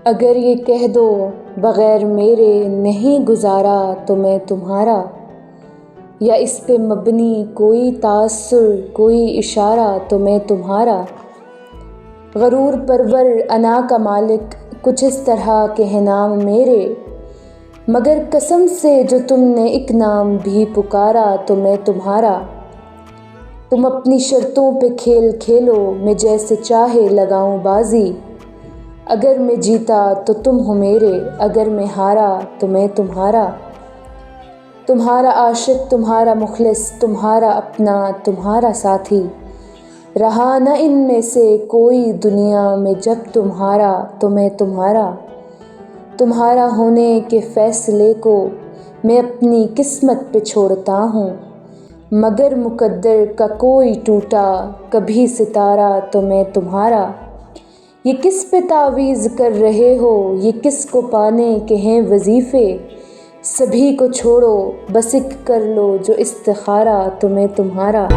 اگر یہ کہہ دو بغیر میرے نہیں گزارا تو میں تمہارا، یا اس پہ مبنی کوئی تاثر کوئی اشارہ تو میں تمہارا، غرور پرور انا کا مالک کچھ اس طرح کے ہیں نام میرے، مگر قسم سے جو تم نے ایک نام بھی پکارا تو میں تمہارا۔ تم اپنی شرطوں پہ کھیل کھیلو، میں جیسے چاہے لگاؤں بازی، اگر میں جیتا تو تم ہو میرے، اگر میں ہارا تو میں تمہارا۔ تمہارا عاشق تمہارا مخلص تمہارا اپنا تمہارا ساتھی، رہا نہ ان میں سے کوئی دنیا میں جب تمہارا تو میں تمہارا۔ تمہارا ہونے کے فیصلے کو میں اپنی قسمت پہ چھوڑتا ہوں، مگر مقدر کا کوئی ٹوٹا کبھی ستارہ تو میں تمہارا۔ یہ کس پہ تعویذ کر رہے ہو، یہ کس کو پانے کے ہیں وظیفے، سبھی کو چھوڑو بس ایک کر لو جو استخارہ تو میں تمہارا۔